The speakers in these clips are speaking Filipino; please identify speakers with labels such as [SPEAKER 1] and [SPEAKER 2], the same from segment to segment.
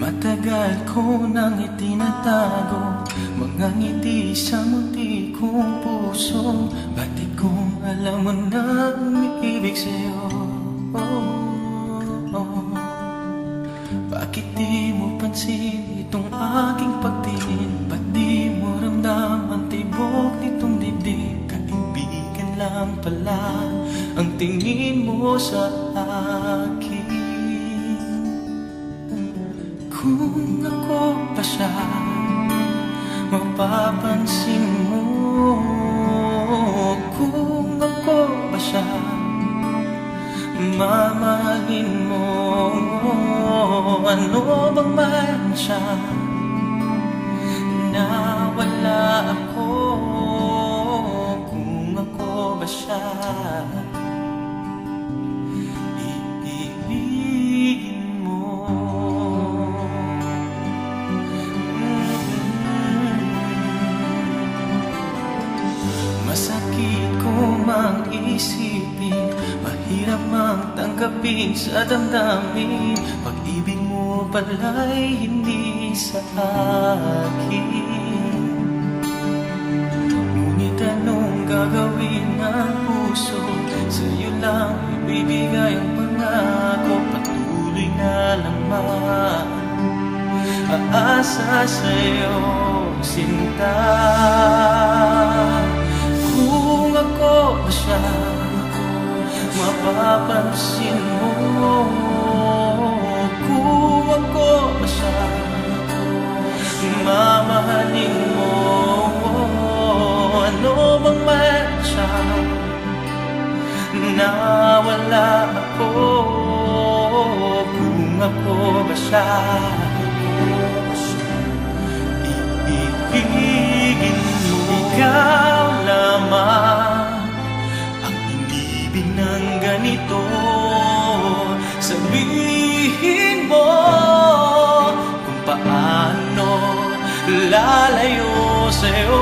[SPEAKER 1] Matagal ko nang itinatago mga ngiti sa munti kong puso. Bakit kung alam mo na umiibig sa'yo? Bakit di mo pansin itong aking pagtingin? Ba't di mo ramdam ang tibok nitong dibdib? Kaibigan lang pala ang tingin mo sa akin. Kung ako pa siya, mapapansin mo. Kung ako ba siya, mamahalin mo. Ano bang man siya na wala ako? Kung ako ba siya, iibigin mo. Masakit ko mang isipin, mahirap mang tanggapin sa damdamin. Pag-ibig mo pala'y hindi sa akin. Ngunit anong gagawin ng puso? Sa'yo lang ibibigay ang pangako. Patuloy na lamang aasa sa'yo, sinta. Kung ako ba siya, mapapansin mo. Kung ako ba siya, mamahalin mo. Ano bang man siya na wala ako? Kung ako ba siya, iibigin mo. Ikaw lamang ang inibig ng ganito. Sabihin mo kung paano lalayo sa'yo.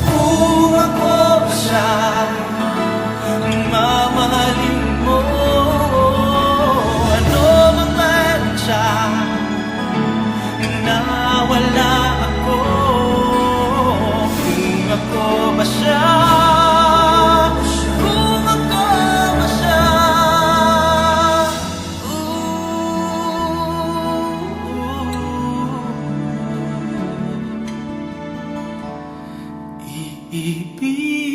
[SPEAKER 1] Kung ako ba siya, mamahalin mo. Ano man man siya na wala ako. Kung ako ba siya, kung ako ba siya, iibig